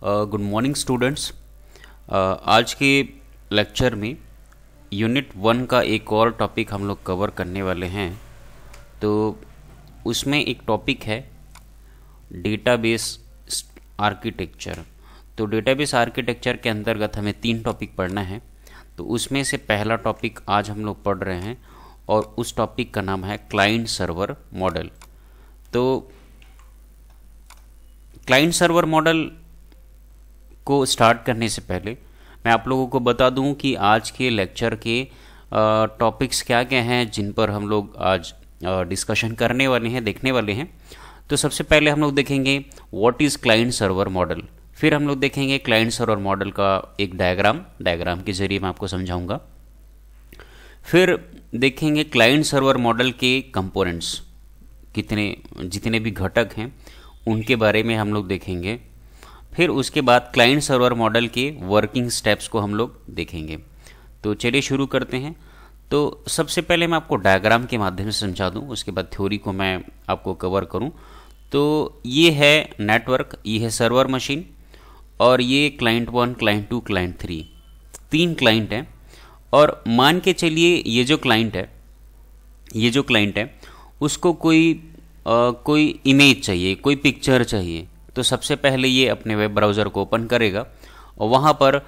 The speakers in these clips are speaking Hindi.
Good morning students. आज के लेक्चर में यूनिट 1 का एक और टॉपिक हम लोग कवर करने वाले हैं। तो उसमें एक टॉपिक है डेटाबेस आर्किटेक्चर। तो डेटाबेस आर्किटेक्चर के अंतर्गत हमें 3 टॉपिक पढ़ना है। तो उसमें से पहला टॉपिक आज हम लोग पढ़ रहे हैं और उस टॉपिक का नाम है क्लाइंट सर्वर मॉडल। तो क्लाइंट सर्वर मॉडल को स्टार्ट करने से पहले मैं आप लोगों को बता दूं कि आज के लेक्चर के टॉपिक्स क्या क्या हैं जिन पर हम लोग आज डिस्कशन करने वाले हैं, देखने वाले हैं। तो सबसे पहले हम लोग देखेंगे what is client server model. फिर हम लोग देखेंगे क्लाइंट सर्वर मॉडल का एक डायग्राम के जरिए मैं आपको समझाऊंगा। फिर देखेंगे क्लाइंट सर्वर मॉडल के कंपोनेंट्स, जितने भी घटक हैं उनके बारे में हम लोग देखेंगे। फिर उसके बाद क्लाइंट सर्वर मॉडल के वर्किंग स्टेप्स को हम लोग देखेंगे। तो चलिए शुरू करते हैं। तो सबसे पहले मैं आपको डायग्राम के माध्यम से समझा दूं, उसके बाद थ्योरी को मैं आपको कवर करूं। तो ये है नेटवर्क, ये है सर्वर मशीन और ये क्लाइंट 1, क्लाइंट 2, क्लाइंट 3, 3 क्लाइंट हैं। और मान के चलिए ये जो क्लाइंट है उसको कोई इमेज चाहिए, कोई पिक्चर चाहिए। तो सबसे पहले ये अपने वेब ब्राउज़र को ओपन करेगा और वहाँ पर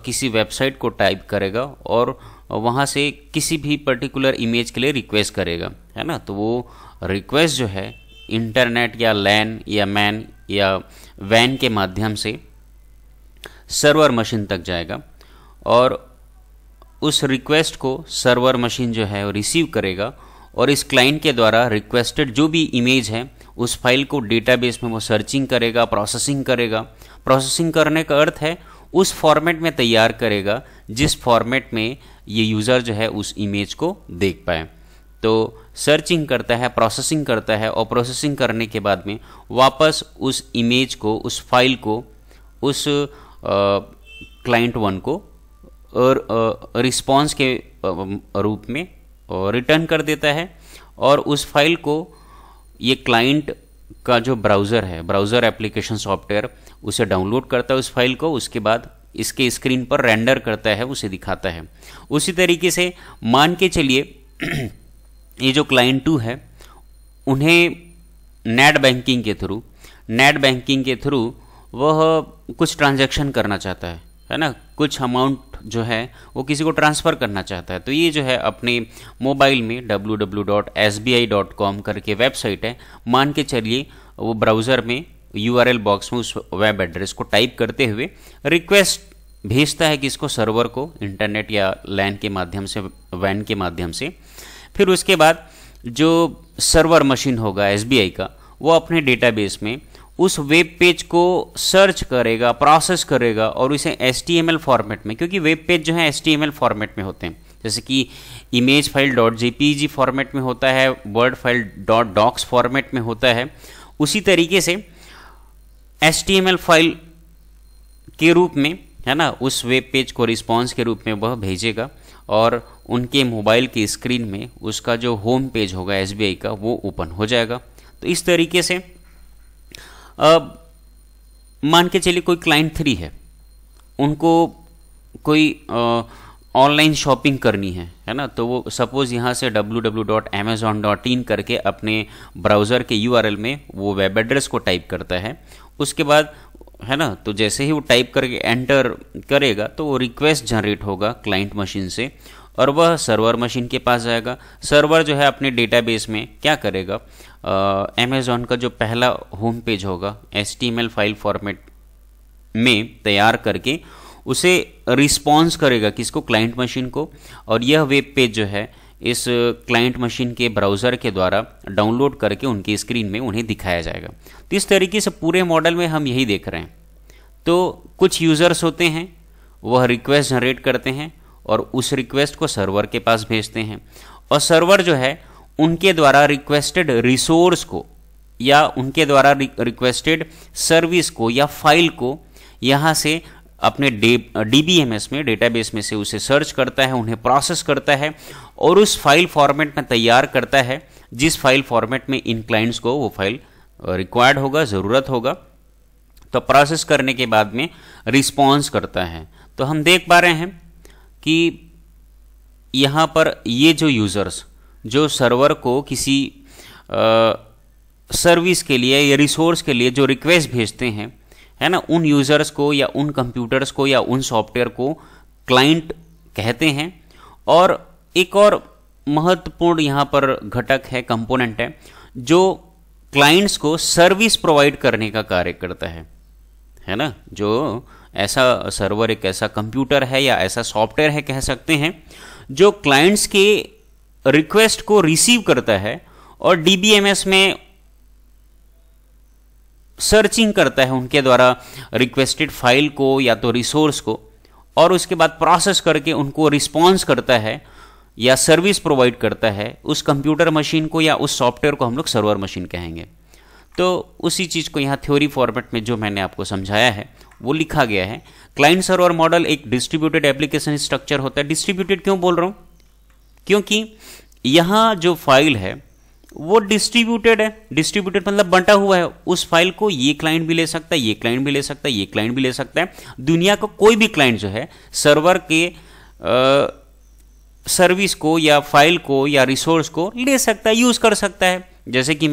किसी वेबसाइट को टाइप करेगा और वहाँ से किसी भी पर्टिकुलर इमेज के लिए रिक्वेस्ट करेगा, है ना। तो वो रिक्वेस्ट जो है इंटरनेट या लैन या मैन या वैन के माध्यम से सर्वर मशीन तक जाएगा और उस रिक्वेस्ट को सर्वर मशीन जो है वो रिसीव करेगा और इस क्लाइंट के द्वारा रिक्वेस्टेड जो भी इमेज है उस फाइल को डेटाबेस में वो सर्चिंग करेगा, प्रोसेसिंग करेगा। प्रोसेसिंग करने का अर्थ है उस फॉर्मेट में तैयार करेगा जिस फॉर्मेट में ये यूज़र जो है उस इमेज को देख पाए। तो सर्चिंग करता है, प्रोसेसिंग करता है और प्रोसेसिंग करने के बाद में वापस उस इमेज को, उस फाइल को, उस क्लाइंट 1 को और रिस्पॉन्स के रूप में रिटर्न कर देता है। और उस फाइल को ये क्लाइंट का जो ब्राउज़र है, ब्राउज़र एप्लीकेशन सॉफ्टवेयर, उसे डाउनलोड करता है उस फाइल को, उसके बाद इसके स्क्रीन पर रेंडर करता है, उसे दिखाता है। उसी तरीके से मान के चलिए ये जो क्लाइंट 2 है उन्हें नेट बैंकिंग के थ्रू वह कुछ ट्रांजैक्शन करना चाहता है ना, कुछ अमाउंट जो है वो किसी को ट्रांसफ़र करना चाहता है। तो ये जो है अपने मोबाइल में www.sbi.com करके वेबसाइट है, मान के चलिए वो ब्राउज़र में URL बॉक्स में उस वेब एड्रेस को टाइप करते हुए रिक्वेस्ट भेजता है किसको, सर्वर को, इंटरनेट या लैन के माध्यम से, वैन के माध्यम से। फिर उसके बाद जो सर्वर मशीन होगा SBI का, वो अपने डेटाबेस में उस वेब पेज को सर्च करेगा, प्रोसेस करेगा और इसे HTML फॉर्मेट में, क्योंकि वेब पेज जो है HTML फॉर्मेट में होते हैं, जैसे कि इमेज फाइल .jpeg फॉर्मेट में होता है, वर्ड फाइल .docs फॉर्मेट में होता है। उसी तरीके से HTML फाइल के रूप में, है ना, उस वेब पेज को रिस्पॉन्स के रूप में वह भेजेगा और उनके मोबाइल की स्क्रीन में उसका जो होम पेज होगा SBI का वो ओपन हो जाएगा। तो इस तरीके से अब मान के चलिए कोई क्लाइंट 3 है, उनको कोई ऑनलाइन शॉपिंग करनी है ना। तो वो सपोज़ यहाँ से www.amazon.in करके अपने ब्राउज़र के URL में वो वेब एड्रेस को टाइप करता है। उसके बाद, है ना, तो जैसे ही वो टाइप करके एंटर करेगा तो वो रिक्वेस्ट जनरेट होगा क्लाइंट मशीन से और वह सर्वर मशीन के पास जाएगा। सर्वर जो है अपने डेटाबेस में क्या करेगा, अमेज़ॉन का जो पहला होम पेज होगा HTML फाइल फॉर्मेट में तैयार करके उसे रिस्पॉन्स करेगा किसको, क्लाइंट मशीन को। और यह वेब पेज जो है इस क्लाइंट मशीन के ब्राउज़र के द्वारा डाउनलोड करके उनकी स्क्रीन में उन्हें दिखाया जाएगा। तो इस तरीके से पूरे मॉडल में हम यही देख रहे हैं। तो कुछ यूज़र्स होते हैं, वह रिक्वेस्ट जनरेट करते हैं और उस रिक्वेस्ट को सर्वर के पास भेजते हैं और सर्वर जो है उनके द्वारा रिक्वेस्टेड रिसोर्स को या उनके द्वारा रिक्वेस्टेड सर्विस को या फाइल को यहाँ से अपने DBMS में, डेटाबेस में से उसे सर्च करता है, उन्हें प्रोसेस करता है और उस फाइल फॉर्मेट में तैयार करता है जिस फाइल फॉर्मेट में इन क्लाइंट्स को वो फाइल रिक्वायर्ड होगा, ज़रूरत होगा। तो प्रोसेस करने के बाद में रिस्पॉन्स करता है। तो हम देख पा रहे हैं कि यहाँ पर ये जो यूज़र्स जो सर्वर को किसी सर्विस के लिए या रिसोर्स के लिए जो रिक्वेस्ट भेजते हैं, है ना, उन यूज़र्स को या उन कंप्यूटर्स को या उन सॉफ्टवेयर को क्लाइंट कहते हैं। और एक और महत्वपूर्ण यहाँ पर घटक है, कंपोनेंट है, जो क्लाइंट्स को सर्विस प्रोवाइड करने का कार्य करता है ना। जो ऐसा सर्वर एक ऐसा कंप्यूटर है या ऐसा सॉफ्टवेयर है कह सकते हैं, जो क्लाइंट्स के रिक्वेस्ट को रिसीव करता है और डीबीएमएस में सर्चिंग करता है उनके द्वारा रिक्वेस्टेड फाइल को या तो रिसोर्स को, और उसके बाद प्रोसेस करके उनको रिस्पॉन्स करता है या सर्विस प्रोवाइड करता है उस कंप्यूटर मशीन को या उस सॉफ्टवेयर को हम लोग सर्वर मशीन कहेंगे। तो उसी चीज़ को यहाँ थ्योरी फॉर्मेट में जो मैंने आपको समझाया है वो लिखा गया है। क्लाइंट सर्वर मॉडल एक डिस्ट्रीब्यूटेड एप्लीकेशन स्ट्रक्चर होता है। डिस्ट्रीब्यूटेड क्यों बोल रहा हूँ? क्योंकि यहाँ जो फाइल है वो डिस्ट्रीब्यूटेड है। डिस्ट्रीब्यूटेड मतलब बंटा हुआ है। उस फाइल को ये क्लाइंट भी ले सकता है, ये क्लाइंट भी ले सकता है, ये क्लाइंट भी ले सकता है। दुनिया का कोई भी क्लाइंट जो है सर्वर के सर्विस को या फाइल को या रिसोर्स को ले सकता है, यूज़ कर सकता है। जैसे कि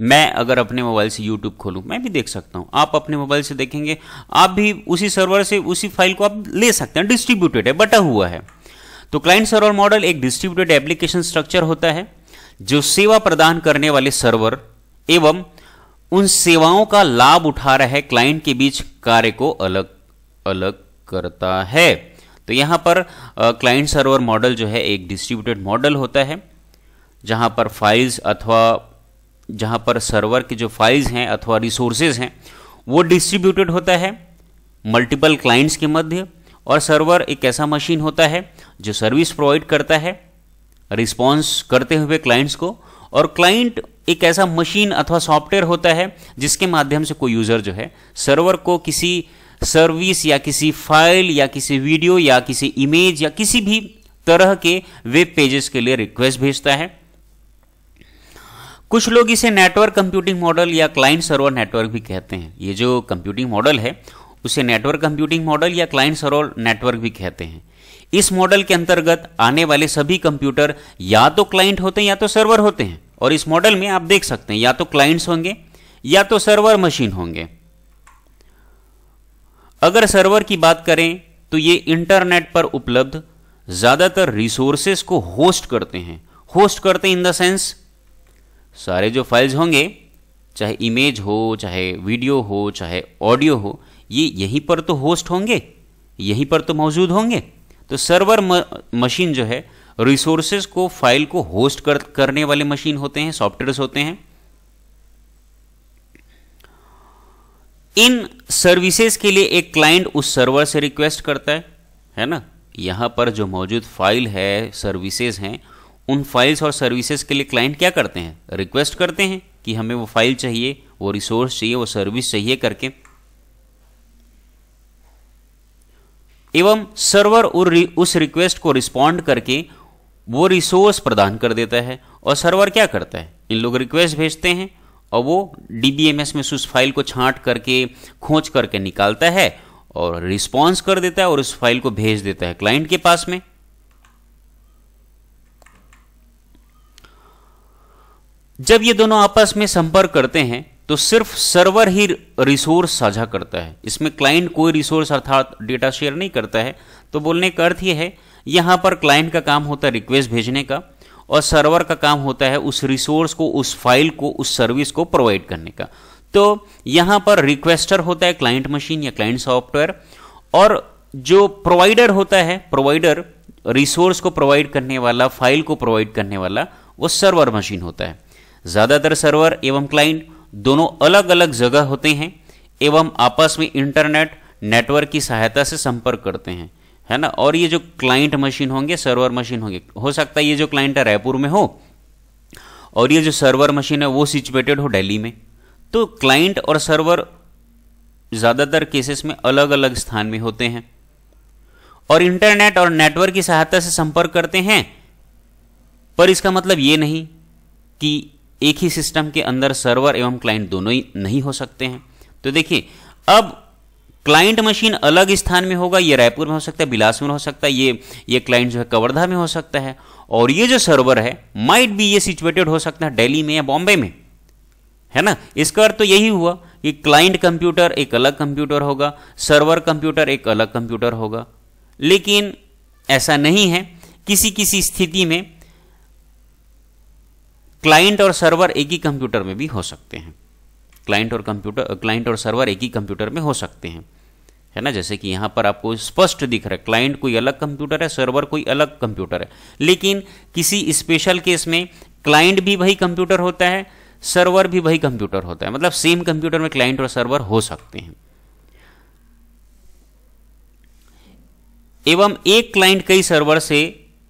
मैं अगर अपने मोबाइल से YouTube खोलूं, मैं भी देख सकता हूं। आप अपने मोबाइल से देखेंगे, आप भी उसी सर्वर से उसी फाइल को आप ले सकते हैं। डिस्ट्रीब्यूटेड है, बटा हुआ है। तो क्लाइंट सर्वर मॉडल एक डिस्ट्रीब्यूटेड एप्लीकेशन स्ट्रक्चर होता है जो सेवा प्रदान करने वाले सर्वर एवं उन सेवाओं का लाभ उठा रहे क्लाइंट के बीच कार्य को अलग अलग करता है। तो यहां पर क्लाइंट सर्वर मॉडल जो है एक डिस्ट्रीब्यूटेड मॉडल होता है, जहां पर फाइल्स अथवा जहां पर सर्वर के जो फाइल्स हैं अथवा रिसोर्सेज हैं वो डिस्ट्रीब्यूटेड होता है मल्टीपल क्लाइंट्स के मध्य। और सर्वर एक ऐसा मशीन होता है जो सर्विस प्रोवाइड करता है रिस्पॉन्स करते हुए क्लाइंट्स को। और क्लाइंट एक ऐसा मशीन अथवा सॉफ्टवेयर होता है जिसके माध्यम से कोई यूज़र जो है सर्वर को किसी सर्विस या किसी फाइल या किसी वीडियो या किसी इमेज या किसी भी तरह के वेब पेजेस के लिए रिक्वेस्ट भेजता है। कुछ लोग इसे नेटवर्क कंप्यूटिंग मॉडल या क्लाइंट सर्वर नेटवर्क भी कहते हैं। ये जो कंप्यूटिंग मॉडल है उसे नेटवर्क कंप्यूटिंग मॉडल या क्लाइंट सर्वर नेटवर्क भी कहते हैं। इस मॉडल के अंतर्गत आने वाले सभी कंप्यूटर या तो क्लाइंट होते हैं या तो सर्वर होते हैं। और इस मॉडल में आप देख सकते हैं या तो क्लाइंट्स होंगे या तो सर्वर मशीन होंगे। अगर सर्वर की बात करें तो ये इंटरनेट पर उपलब्ध ज्यादातर रिसोर्सेस को होस्ट करते हैं। होस्ट करते हैं इन द सेंस सारे जो फाइल्स होंगे, चाहे इमेज हो, चाहे वीडियो हो, चाहे ऑडियो हो, ये यहीं पर तो होस्ट होंगे, यहीं पर तो मौजूद होंगे। तो सर्वर मशीन जो है रिसोर्सेज को, फाइल को होस्ट करने वाले मशीन होते हैं, सॉफ्टवेयर्स होते हैं। इन सर्विसेज के लिए एक क्लाइंट उस सर्वर से रिक्वेस्ट करता है ना। यहां पर जो मौजूद फाइल है, सर्विसेज हैं, उन फाइल्स और सर्विसेज के लिए क्लाइंट क्या करते हैं? रिक्वेस्ट करते हैं कि हमें वो फाइल चाहिए, वो रिसोर्स चाहिए, वो सर्विस चाहिए करके। एवं सर्वर उस रिक्वेस्ट को रिस्पॉन्ड करके वो रिसोर्स प्रदान कर देता है। और सर्वर क्या करता है? इन लोग रिक्वेस्ट भेजते हैं और वो डीबीएमएस में उस फाइल को छांट करके, खोज करके निकालता है और रिस्पॉन्स कर देता है और उस फाइल को भेज देता है क्लाइंट के पास में। जब ये दोनों आपस में संपर्क करते हैं तो सिर्फ सर्वर ही रिसोर्स साझा करता है। इसमें क्लाइंट कोई रिसोर्स अर्थात डेटा शेयर नहीं करता है। तो बोलने का अर्थ ये है, यहां पर क्लाइंट का काम होता है रिक्वेस्ट भेजने का और सर्वर का काम होता है उस रिसोर्स को, उस फाइल को, उस सर्विस को प्रोवाइड करने का। तो यहां पर रिक्वेस्टर होता है क्लाइंट मशीन या क्लाइंट सॉफ्टवेयर, और जो प्रोवाइडर होता है, प्रोवाइडर रिसोर्स को प्रोवाइड करने वाला, फाइल को प्रोवाइड करने वाला, वो सर्वर मशीन होता है। ज्यादातर सर्वर एवं क्लाइंट दोनों अलग अलग जगह होते हैं एवं आपस में इंटरनेट नेटवर्क की सहायता से संपर्क करते हैं, है ना। और ये जो क्लाइंट मशीन होंगे, सर्वर मशीन होंगे, हो सकता है ये जो क्लाइंट है रायपुर में हो और ये जो सर्वर मशीन है वो सिचुएटेड हो दिल्ली में। तो क्लाइंट और सर्वर ज्यादातर केसेस में अलग अलग स्थान में होते हैं और इंटरनेट और नेटवर्क की सहायता से संपर्क करते हैं। पर इसका मतलब ये नहीं कि एक ही सिस्टम के अंदर सर्वर एवं क्लाइंट दोनों ही नहीं हो सकते हैं। तो देखिए, अब क्लाइंट मशीन अलग स्थान में होगा, ये रायपुर में हो सकता है, बिलासपुर में हो सकता है, ये क्लाइंट जो है कवर्धा में हो सकता है, और ये जो सर्वर है माइट बी ये सिचुएटेड हो सकता है दिल्ली में या बॉम्बे में, है ना। इसका अर्थ तो यही हुआ कि क्लाइंट कंप्यूटर एक अलग कंप्यूटर होगा, सर्वर कंप्यूटर एक अलग कंप्यूटर होगा। लेकिन ऐसा नहीं है, किसी किसी स्थिति में क्लाइंट और सर्वर एक ही कंप्यूटर में भी हो सकते हैं। क्लाइंट और सर्वर एक ही कंप्यूटर में हो सकते हैं, है ना। जैसे कि यहां पर आपको स्पष्ट दिख रहा है, क्लाइंट कोई अलग कंप्यूटर है, सर्वर कोई अलग कंप्यूटर है। लेकिन किसी स्पेशल केस में क्लाइंट भी वही कंप्यूटर होता है, सर्वर भी वही कंप्यूटर होता है, मतलब सेम कंप्यूटर में क्लाइंट और सर्वर हो सकते हैं। एवं एक क्लाइंट कई सर्वर से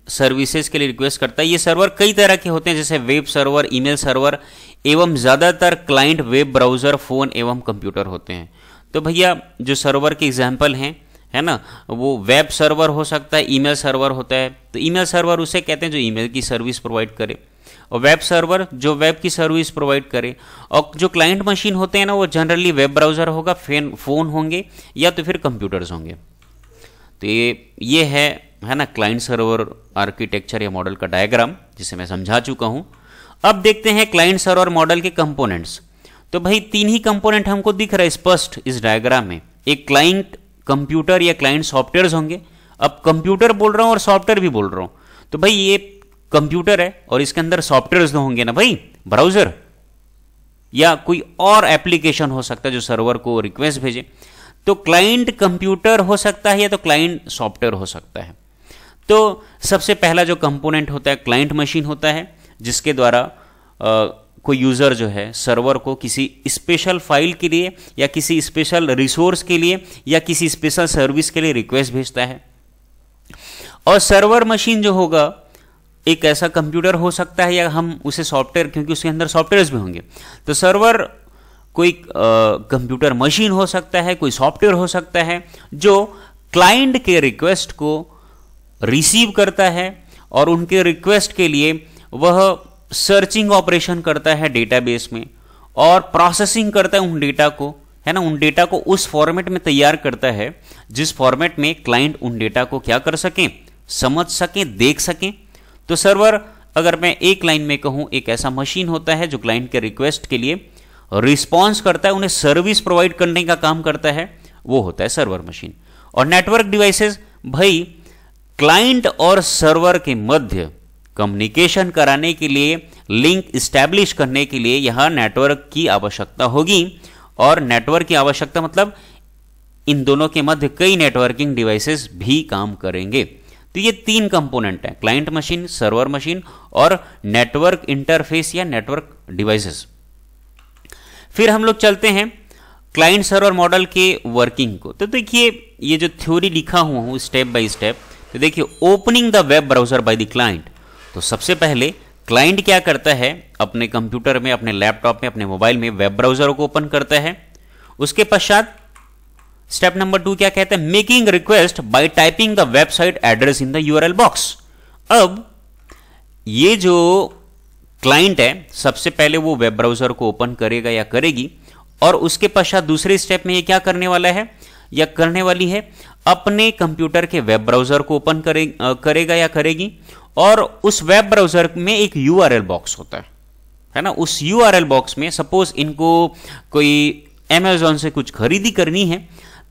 सर्विसेज के लिए रिक्वेस्ट करता है। ये सर्वर कई तरह के होते हैं, जैसे वेब सर्वर, ईमेल सर्वर, एवं ज्यादातर क्लाइंट वेब ब्राउजर, फोन एवं कंप्यूटर होते हैं। तो भैया जो सर्वर के एग्जाम्पल हैं, है ना, वो वेब सर्वर हो सकता है, ईमेल सर्वर होता है। तो ईमेल सर्वर उसे कहते हैं जो ईमेल की सर्विस प्रोवाइड करे, और वेब सर्वर जो वेब की सर्विस प्रोवाइड करे। और जो क्लाइंट मशीन होते हैं ना, वो जनरली वेब ब्राउजर होगा, फोन होंगे या तो फिर कंप्यूटर्स होंगे। तो ये है ना क्लाइंट सर्वर आर्किटेक्चर या मॉडल का डायग्राम, जिसे मैं समझा चुका हूं। अब देखते हैं क्लाइंट सर्वर मॉडल के कंपोनेंट्स। तो भाई तीन ही कंपोनेंट हमको दिख रहा है स्पष्ट इस डायग्राम में। एक क्लाइंट कंप्यूटर या क्लाइंट सॉफ्टवेयर होंगे। अब कंप्यूटर बोल रहा हूं और सॉफ्टवेयर भी बोल रहा हूं, तो भाई ये कंप्यूटर है और इसके अंदर सॉफ्टवेयर तो होंगे ना भाई, ब्राउजर या कोई और एप्लीकेशन हो सकता है जो सर्वर को रिक्वेस्ट भेजे। तो क्लाइंट कंप्यूटर हो सकता है या तो क्लाइंट सॉफ्टवेयर हो सकता है। तो सबसे पहला जो कंपोनेंट होता है क्लाइंट मशीन होता है, जिसके द्वारा कोई यूजर जो है सर्वर को किसी स्पेशल फाइल के लिए या किसी स्पेशल रिसोर्स के लिए या किसी स्पेशल सर्विस के लिए रिक्वेस्ट भेजता है। और सर्वर मशीन जो होगा एक ऐसा कंप्यूटर हो सकता है, या हम उसे सॉफ्टवेयर, क्योंकि उसके अंदर सॉफ्टवेयर्स भी होंगे। तो सर्वर कोई कंप्यूटर मशीन हो सकता है, कोई सॉफ्टवेयर हो सकता है जो क्लाइंट के रिक्वेस्ट को रिसीव करता है और उनके रिक्वेस्ट के लिए वह सर्चिंग ऑपरेशन करता है डेटाबेस में और प्रोसेसिंग करता है उन डेटा को, है ना, उन डेटा को उस फॉर्मेट में तैयार करता है जिस फॉर्मेट में क्लाइंट उन डेटा को क्या कर सकें, समझ सकें, देख सकें। तो सर्वर, अगर मैं एक लाइन में कहूं, एक ऐसा मशीन होता है जो क्लाइंट के रिक्वेस्ट के लिए रिस्पॉन्स करता है, उन्हें सर्विस प्रोवाइड करने का काम करता है, वो होता है सर्वर मशीन। और नेटवर्क डिवाइसेस, भाई क्लाइंट और सर्वर के मध्य कम्युनिकेशन कराने के लिए, लिंक इस्टेब्लिश करने के लिए यहां नेटवर्क की आवश्यकता होगी। और नेटवर्क की आवश्यकता मतलब इन दोनों के मध्य कई नेटवर्किंग डिवाइसेस भी काम करेंगे। तो ये तीन कंपोनेंट हैं, क्लाइंट मशीन, सर्वर मशीन और नेटवर्क इंटरफेस या नेटवर्क डिवाइसेस। फिर हम लोग चलते हैं क्लाइंट सर्वर मॉडल के वर्किंग को। तो देखिए ये जो थ्योरी लिखा हुआ हूं स्टेप बाय स्टेप, तो देखिए opening the web browser by the client. तो सबसे पहले क्लाइंट क्या करता है, अपने कंप्यूटर में, अपने लैपटॉप में, अपने मोबाइल में वेब ब्राउजर को ओपन करता है। उसके पश्चात स्टेप नंबर 2 क्या कहता है, making request bye typing the website address in the URL box. अब ये जो क्लाइंट है सबसे पहले वो वेब ब्राउजर को ओपन करेगा या करेगी, और उसके पश्चात दूसरे स्टेप में ये क्या करने वाला है या करने वाली है, अपने कंप्यूटर के वेब ब्राउजर को ओपन करेगा या करेगी, और उस वेब ब्राउजर में एक यूआरएल बॉक्स होता है ना। उस यूआरएल बॉक्स में सपोज इनको कोई अमेज़न से कुछ खरीदी करनी है,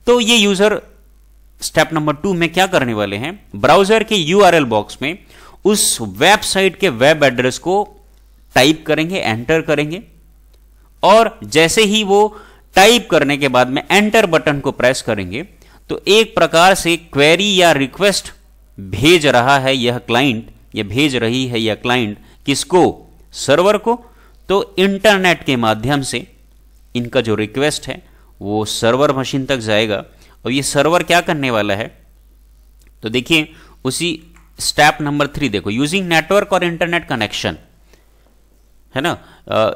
तो ये यूजर स्टेप नंबर 2 में क्या करने वाले हैं, ब्राउजर के यूआरएल बॉक्स में उस वेबसाइट के वेब एड्रेस को टाइप करेंगे, एंटर करेंगे, और जैसे ही वो टाइप करने के बाद में एंटर बटन को प्रेस करेंगे तो एक प्रकार से क्वेरी या रिक्वेस्ट भेज रहा है यह क्लाइंट, या भेज रही है यह क्लाइंट, किसको, सर्वर को। तो इंटरनेट के माध्यम से इनका जो रिक्वेस्ट है वो सर्वर मशीन तक जाएगा, और ये सर्वर क्या करने वाला है, तो देखिए उसी स्टेप नंबर 3 देखो, यूजिंग नेटवर्क और इंटरनेट कनेक्शन, है ना।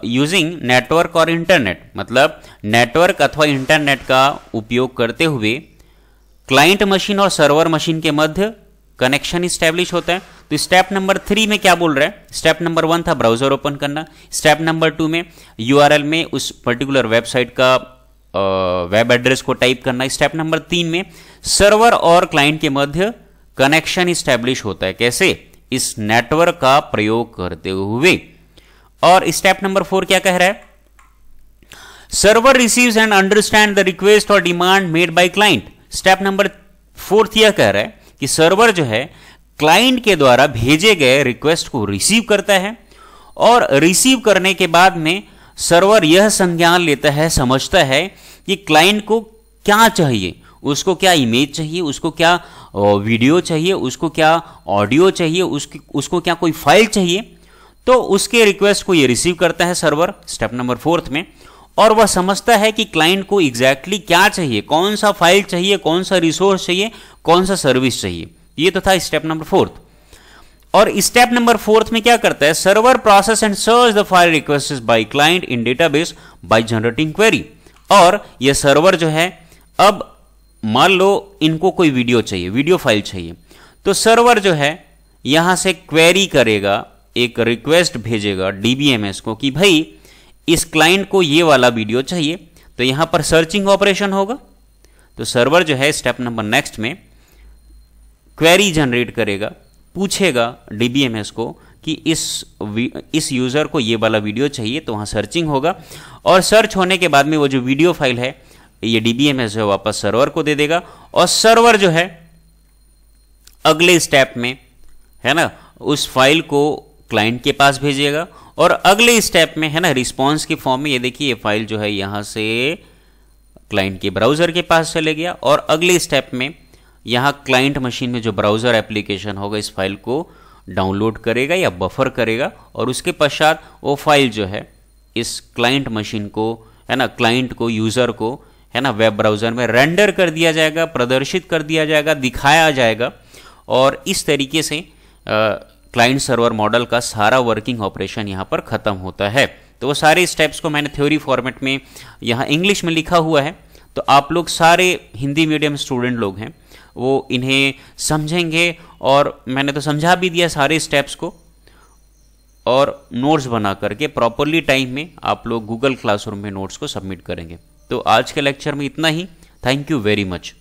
यूजिंग नेटवर्क और इंटरनेट मतलब नेटवर्क अथवा इंटरनेट का उपयोग करते हुए क्लाइंट मशीन और सर्वर मशीन के मध्य कनेक्शन इस्टेब्लिश होता है। तो स्टेप नंबर 3 में क्या बोल रहा है, स्टेप नंबर 1 था ब्राउजर ओपन करना, स्टेप नंबर 2 में यूआरएल में उस पर्टिकुलर वेबसाइट का वेब एड्रेस को टाइप करना। स्टेप नंबर 3 में सर्वर और क्लाइंट के मध्य कनेक्शन इस्टेब्लिश होता है। कैसे? इस नेटवर्क का प्रयोग करते हुए। और स्टेप नंबर 4 क्या कह रहा है? Server receives and understand the request और demand made by client. Step number 4 यह कह रहा है कि सर्वर जो है क्लाइंट के द्वारा भेजे गए रिक्वेस्ट को रिसीव करता है और रिसीव करने के बाद में सर्वर यह संज्ञान लेता है, समझता है कि क्लाइंट को क्या चाहिए, उसको क्या इमेज चाहिए, उसको क्या वीडियो चाहिए, उसको क्या ऑडियो चाहिए, उसको क्या कोई फाइल चाहिए। तो उसके रिक्वेस्ट को ये रिसीव करता है सर्वर स्टेप नंबर 4 में, और वह समझता है कि क्लाइंट को एग्जैक्टली क्या चाहिए, कौन सा फाइल चाहिए, कौन सा रिसोर्स चाहिए, कौन सा सर्विस चाहिए। ये तो था स्टेप नंबर 4। और स्टेप नंबर 4 में क्या करता है? Server process and search the file request by client in database by generating query. और यह सर्वर जो है, अब मान लो इनको कोई वीडियो चाहिए, वीडियो फाइल चाहिए, तो सर्वर जो है यहां से क्वेरी करेगा, एक रिक्वेस्ट भेजेगा डीबीएमएस को कि भाई इस क्लाइंट को ये वाला वीडियो चाहिए। तो यहां पर सर्चिंग ऑपरेशन होगा। तो सर्वर जो है स्टेप नंबर नेक्स्ट में क्वेरी जनरेट करेगा, पूछेगा डीबीएमएस को कि इस यूजर को ये वाला वीडियो चाहिए, तो वहां सर्चिंग होगा और सर्च होने के बाद में वो जो वीडियो फाइल है ये डीबीएमएस जो वापस सर्वर को दे देगा और सर्वर जो है अगले स्टेप में, है ना, उस फाइल को क्लाइंट के पास भेजेगा और अगले स्टेप में, है ना, रिस्पॉन्स के फॉर्म में ये देखिए ये फाइल जो है यहां से क्लाइंट के ब्राउजर के पास चले गया और अगले स्टेप में यहां क्लाइंट मशीन में जो ब्राउजर एप्लीकेशन होगा इस फाइल को डाउनलोड करेगा या बफर करेगा और उसके पश्चात वो फाइल जो है इस क्लाइंट मशीन को, है ना, क्लाइंट को, यूजर को, है ना, वेब ब्राउजर में रेंडर कर दिया जाएगा, प्रदर्शित कर दिया जाएगा, दिखाया जाएगा। और इस तरीके से क्लाइंट सर्वर मॉडल का सारा वर्किंग ऑपरेशन यहाँ पर खत्म होता है। तो वो सारे स्टेप्स को मैंने थ्योरी फॉर्मेट में यहाँ इंग्लिश में लिखा हुआ है, तो आप लोग सारे हिंदी मीडियम स्टूडेंट लोग हैं वो इन्हें समझेंगे और मैंने तो समझा भी दिया सारे स्टेप्स को, और नोट्स बना करके प्रॉपरली टाइम में आप लोग गूगल क्लासरूम में नोट्स को सबमिट करेंगे। तो आज के लेक्चर में इतना ही। Thank you very much.